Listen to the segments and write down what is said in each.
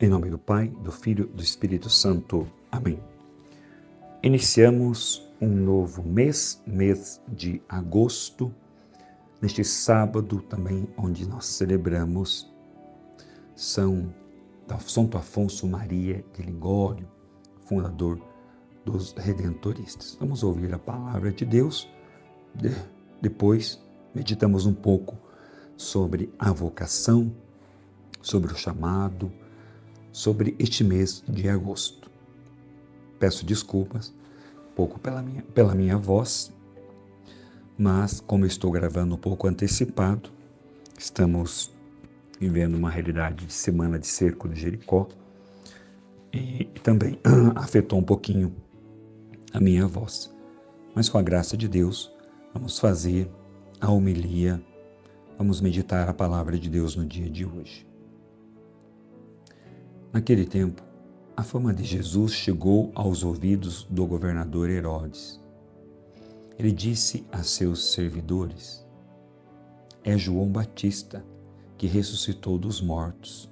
Em nome do Pai, do Filho e do Espírito Santo. Amém. Iniciamos um novo mês de agosto, neste sábado também, onde nós celebramos Santo Afonso Maria de Ligório, fundador dos Redentoristas. Vamos ouvir a palavra de Deus, depois meditamos um pouco sobre a vocação, sobre o chamado, sobre este mês de agosto. Peço desculpas um pouco pela minha voz, mas como eu estou gravando um pouco antecipado, estamos vivendo uma realidade de semana de cerco de Jericó e também afetou um pouquinho a minha voz. Mas com a graça de Deus, vamos fazer a homilia, vamos meditar a palavra de Deus no dia de hoje. Naquele tempo, a fama de Jesus chegou aos ouvidos do governador Herodes. Ele disse a seus servidores: "É João Batista que ressuscitou dos mortos,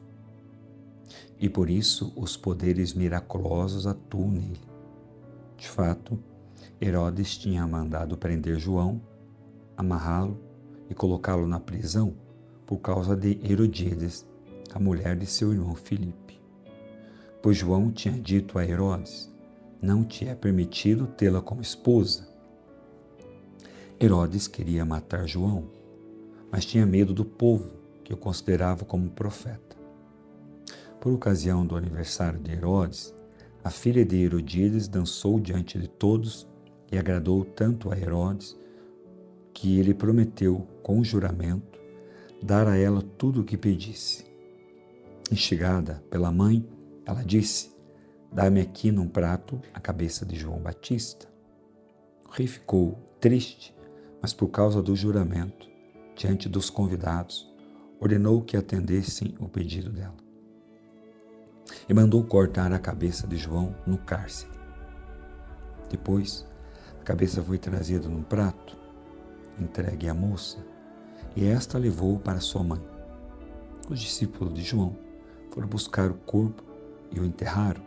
e por isso os poderes miraculosos atuam nele." De fato, Herodes tinha mandado prender João, amarrá-lo e colocá-lo na prisão por causa de Herodíades, a mulher de seu irmão Filipe. Pois João tinha dito a Herodes: "Não te é permitido tê-la como esposa." Herodes queria matar João, mas tinha medo do povo, que o considerava como profeta. Por ocasião do aniversário de Herodes, a filha de Herodíades dançou diante de todos e agradou tanto a Herodes que ele prometeu, com juramento, dar a ela tudo o que pedisse. Instigada pela mãe, ela disse: "Dá-me aqui num prato a cabeça de João Batista." O rei ficou triste, mas por causa do juramento, diante dos convidados, ordenou que atendessem o pedido dela. E mandou cortar a cabeça de João no cárcere. Depois, a cabeça foi trazida num prato, entregue à moça, e esta a levou para sua mãe. Os discípulos de João foram buscar o corpo e o enterraram.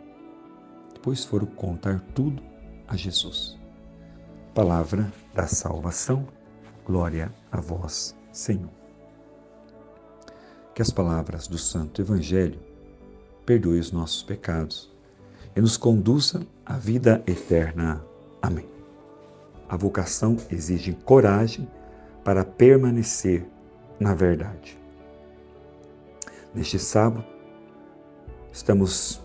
Depois foram contar tudo a Jesus. Palavra da salvação. Glória a vós, Senhor. Que as palavras do Santo Evangelho perdoem os nossos pecados e nos conduza à vida eterna. Amém. A vocação exige coragem para permanecer na verdade. Neste sábado, estamos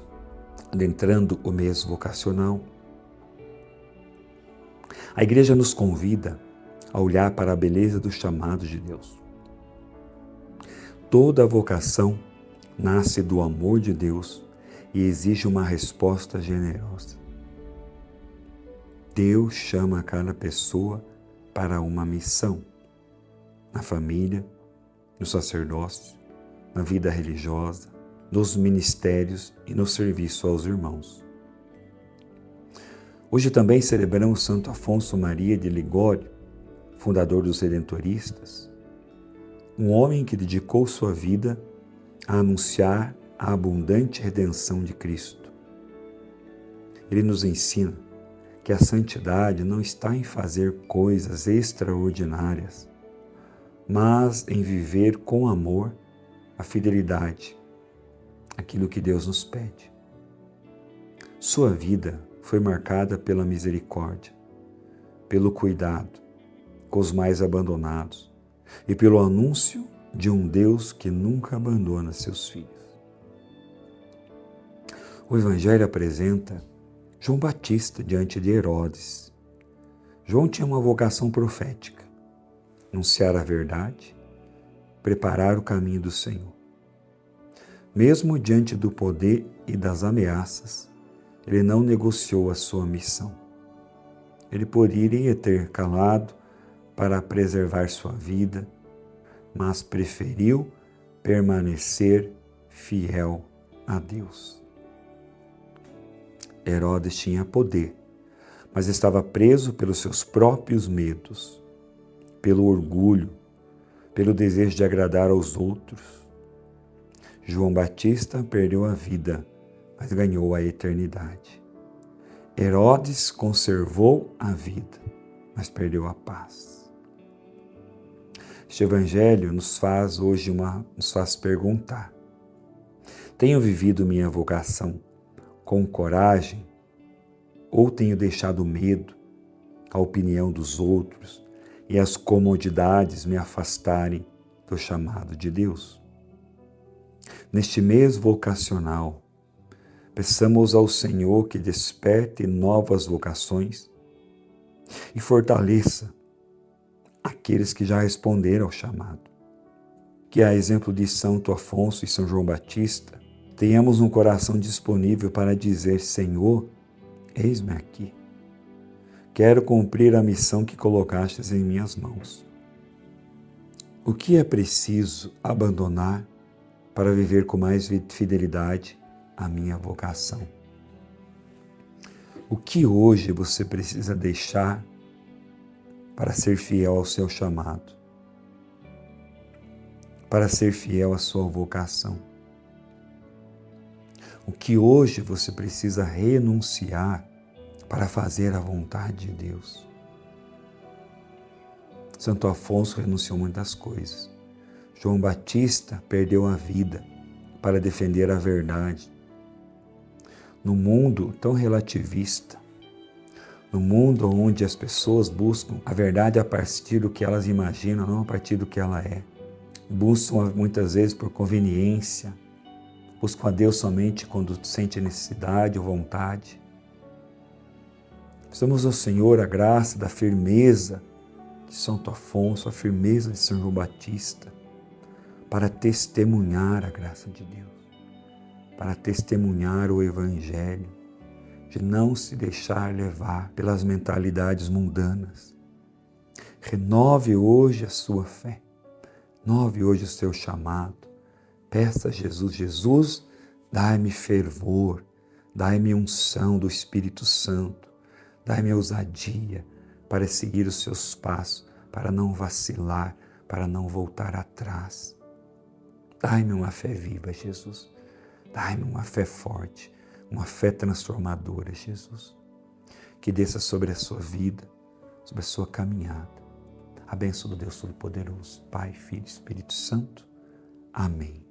adentrando o mês vocacional. A Igreja nos convida a olhar para a beleza do chamado de Deus. Toda vocação nasce do amor de Deus e exige uma resposta generosa. Deus chama cada pessoa para uma missão, na família, no sacerdócio, na vida religiosa, nos ministérios e no serviço aos irmãos. Hoje também celebramos Santo Afonso Maria de Ligório, fundador dos Redentoristas, um homem que dedicou sua vida a anunciar a abundante redenção de Cristo. Ele nos ensina que a santidade não está em fazer coisas extraordinárias, mas em viver com amor a fidelidade, aquilo que Deus nos pede. Sua vida foi marcada pela misericórdia, pelo cuidado com os mais abandonados e pelo anúncio de um Deus que nunca abandona seus filhos. O Evangelho apresenta João Batista diante de Herodes. João tinha uma vocação profética: anunciar a verdade, preparar o caminho do Senhor. Mesmo diante do poder e das ameaças, ele não negociou a sua missão. Ele poderia ter calado para preservar sua vida, mas preferiu permanecer fiel a Deus. Herodes tinha poder, mas estava preso pelos seus próprios medos, pelo orgulho, pelo desejo de agradar aos outros. João Batista perdeu a vida, mas ganhou a eternidade. Herodes conservou a vida, mas perdeu a paz. Este evangelho nos faz perguntar: tenho vivido minha vocação com coragem ou tenho deixado o medo, a opinião dos outros e as comodidades me afastarem do chamado de Deus? Neste mês vocacional, peçamos ao Senhor que desperte novas vocações e fortaleça aqueles que já responderam ao chamado. Que, a exemplo de Santo Afonso e São João Batista, tenhamos um coração disponível para dizer: Senhor, eis-me aqui. Quero cumprir a missão que colocastes em minhas mãos. O que é preciso abandonar para viver com mais fidelidade a minha vocação? O que hoje você precisa deixar para ser fiel ao seu chamado? Para ser fiel à sua vocação? O que hoje você precisa renunciar para fazer a vontade de Deus? Santo Afonso renunciou muitas coisas. João Batista perdeu a vida para defender a verdade. No mundo tão relativista, no mundo onde as pessoas buscam a verdade a partir do que elas imaginam, não a partir do que ela é, buscam muitas vezes por conveniência, buscam a Deus somente quando sente necessidade ou vontade. Precisamos ao Senhor a graça da firmeza de Santo Afonso, a firmeza de São João Batista, para testemunhar a graça de Deus, para testemunhar o Evangelho, de não se deixar levar pelas mentalidades mundanas. Renove hoje a sua fé, renove hoje o seu chamado. Peça a Jesus: Jesus, dai-me fervor, dai-me unção do Espírito Santo, dai-me ousadia para seguir os seus passos, para não vacilar, para não voltar atrás. Dai-me uma fé viva, Jesus. Dai-me uma fé forte, uma fé transformadora, Jesus. Que desça sobre a sua vida, sobre a sua caminhada. A bênção do Deus Todo-Poderoso, Pai, Filho e Espírito Santo. Amém.